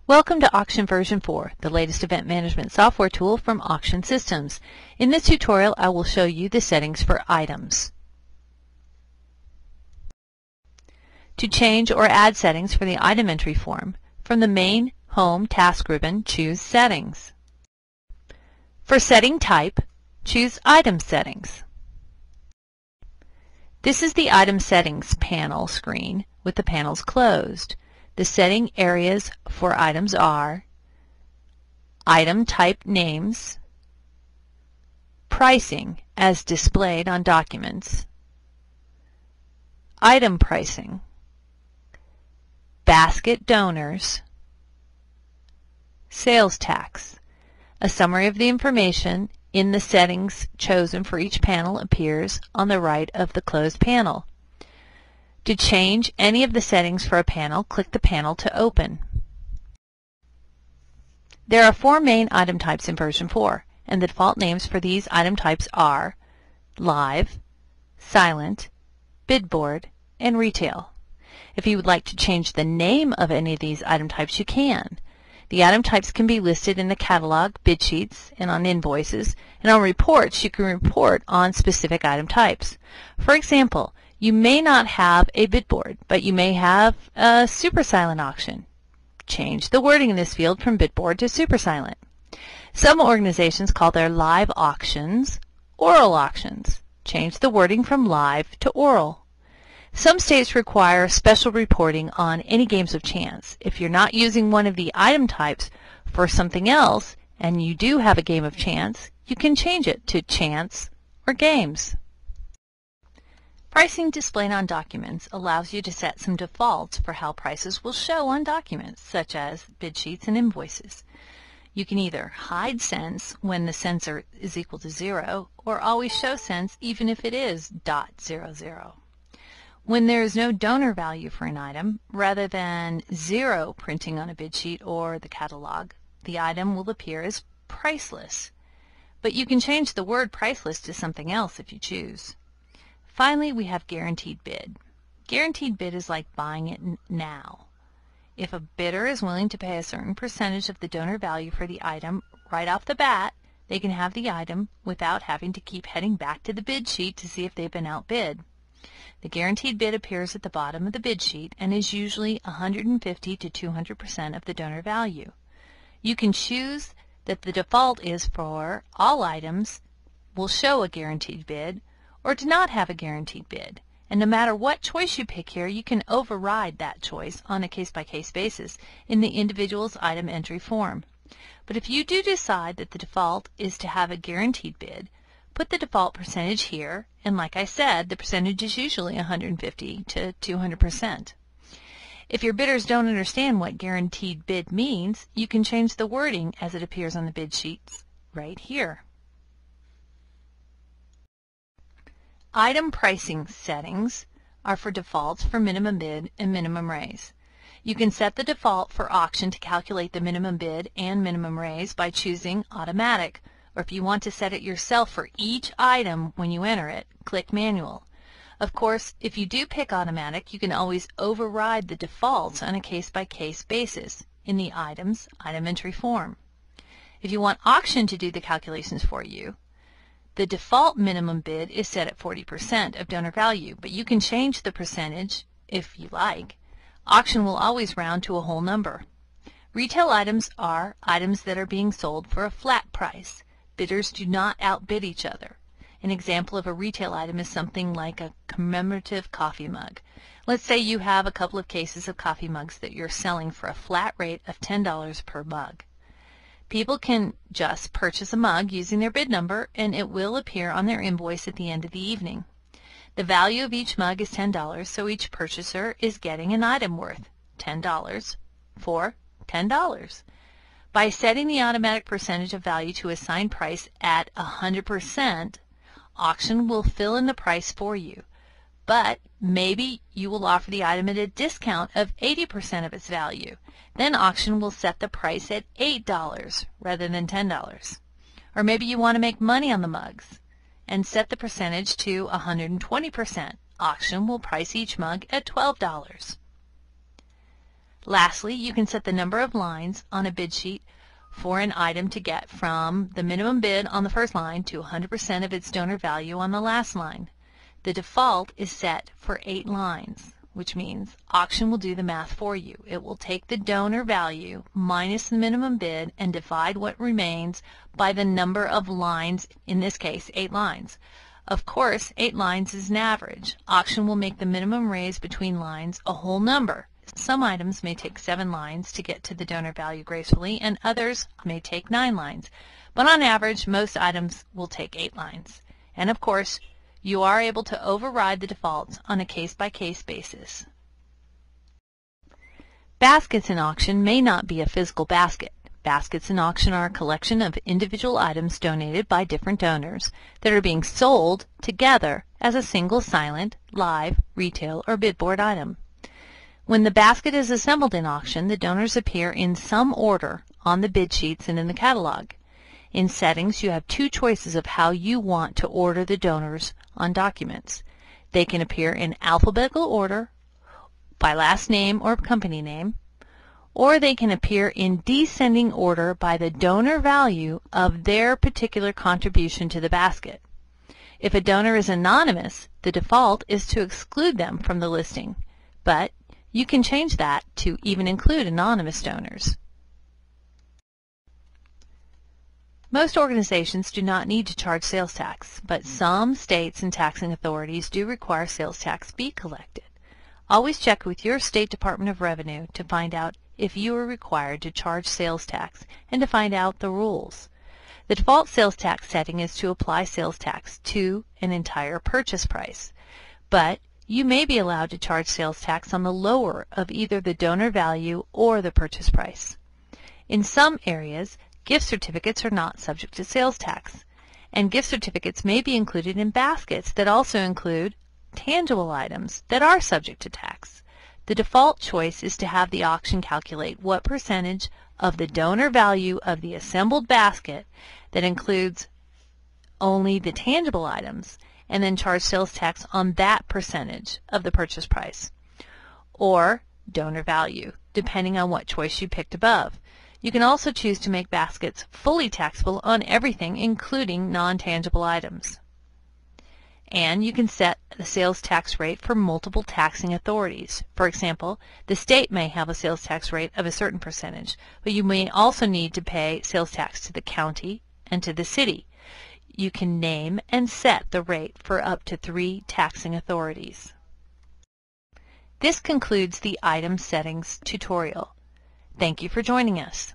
Welcome to Auction version 4, the latest event management software tool from Auction Systems. In this tutorial, I will show you the settings for items. To change or add settings for the item entry form, from the main Home task ribbon, choose Settings. For setting type, choose Item Settings. This is the Item Settings panel screen with the panels closed. The setting areas for items are item type names, pricing as displayed on documents, item pricing, basket donors, sales tax. A summary of the information in the settings chosen for each panel appears on the right of the closed panel. To change any of the settings for a panel, click the panel to open. There are 4 main item types in version 4, and the default names for these item types are Live, Silent, Bidboard, and Retail. If you would like to change the name of any of these item types, you can. The item types can be listed in the catalog, bid sheets, and on invoices, and on reports you can report on specific item types. For example, you may not have a bidboard, but you may have a super silent auction. Change the wording in this field from bidboard to super silent. Some organizations call their live auctions oral auctions. Change the wording from live to oral. Some states require special reporting on any games of chance. If you're not using one of the item types for something else and you do have a game of chance, you can change it to chance or games. Pricing displayed on documents allows you to set some defaults for how prices will show on documents, such as bid sheets and invoices. You can either hide cents when the cents is equal to 0, or always show cents even if it is .00. When there is no donor value for an item, rather than 0 printing on a bid sheet or the catalog, the item will appear as priceless. But you can change the word priceless to something else if you choose. Finally, we have guaranteed bid. Guaranteed bid is like buying it now. If a bidder is willing to pay a certain percentage of the donor value for the item right off the bat, they can have the item without having to keep heading back to the bid sheet to see if they've been outbid. The guaranteed bid appears at the bottom of the bid sheet and is usually 150 to 200% of the donor value. You can choose that the default is for all items will show a guaranteed bid, or to not have a guaranteed bid. And no matter what choice you pick here, you can override that choice on a case-by-case basis in the individual's item entry form. But if you do decide that the default is to have a guaranteed bid, put the default percentage here, and like I said, the percentage is usually 150 to 200%. If your bidders don't understand what guaranteed bid means, you can change the wording as it appears on the bid sheets right here. Item pricing settings are for defaults for minimum bid and minimum raise. You can set the default for auction to calculate the minimum bid and minimum raise by choosing automatic, or if you want to set it yourself for each item when you enter it, click manual. Of course, if you do pick automatic, you can always override the defaults on a case-by-case basis in the item entry form. If you want auction to do the calculations for you, the default minimum bid is set at 40% of donor value, but you can change the percentage if you like. Auction will always round to a whole number. Retail items are items that are being sold for a flat price. Bidders do not outbid each other. An example of a retail item is something like a commemorative coffee mug. Let's say you have a couple of cases of coffee mugs that you're selling for a flat rate of $10 per mug. People can just purchase a mug using their bid number, and it will appear on their invoice at the end of the evening. The value of each mug is $10, so each purchaser is getting an item worth $10 for $10. By setting the automatic percentage of value to assigned price at 100%, auction will fill in the price for you. But maybe you will offer the item at a discount of 80% of its value. Then auction will set the price at $8 rather than $10. Or maybe you want to make money on the mugs and set the percentage to 120%. Auction will price each mug at $12. Lastly, you can set the number of lines on a bid sheet for an item to get from the minimum bid on the first line to 100% of its donor value on the last line. The default is set for 8 lines, which means auction will do the math for you. It will take the donor value minus the minimum bid and divide what remains by the number of lines, in this case 8 lines. Of course, 8 lines is an average. Auction will make the minimum raise between lines a whole number. Some items may take 7 lines to get to the donor value gracefully, and others may take 9 lines. But on average, most items will take 8 lines. And of course, you are able to override the defaults on a case-by-case basis. Baskets in auction may not be a physical basket. Baskets in auction are a collection of individual items donated by different donors that are being sold together as a single silent, live, retail, or bid board item. When the basket is assembled in auction, the donors appear in some order on the bid sheets and in the catalog. In settings, you have 2 choices of how you want to order the donors on documents. They can appear in alphabetical order, by last name or company name, or they can appear in descending order by the donor value of their particular contribution to the basket. If a donor is anonymous, the default is to exclude them from the listing, but you can change that to even include anonymous donors. Most organizations do not need to charge sales tax, but some states and taxing authorities do require sales tax be collected. Always check with your State Department of Revenue to find out if you are required to charge sales tax and to find out the rules. The default sales tax setting is to apply sales tax to an entire purchase price, but you may be allowed to charge sales tax on the lower of either the donor value or the purchase price. In some areas, gift certificates are not subject to sales tax, and gift certificates may be included in baskets that also include tangible items that are subject to tax. The default choice is to have the auction calculate what percentage of the donor value of the assembled basket that includes only the tangible items, and then charge sales tax on that percentage of the purchase price, or donor value, depending on what choice you picked above. You can also choose to make baskets fully taxable on everything, including non-tangible items. And you can set the sales tax rate for multiple taxing authorities. For example, the state may have a sales tax rate of a certain percentage, but you may also need to pay sales tax to the county and to the city. You can name and set the rate for up to 3 taxing authorities. This concludes the item settings tutorial. Thank you for joining us.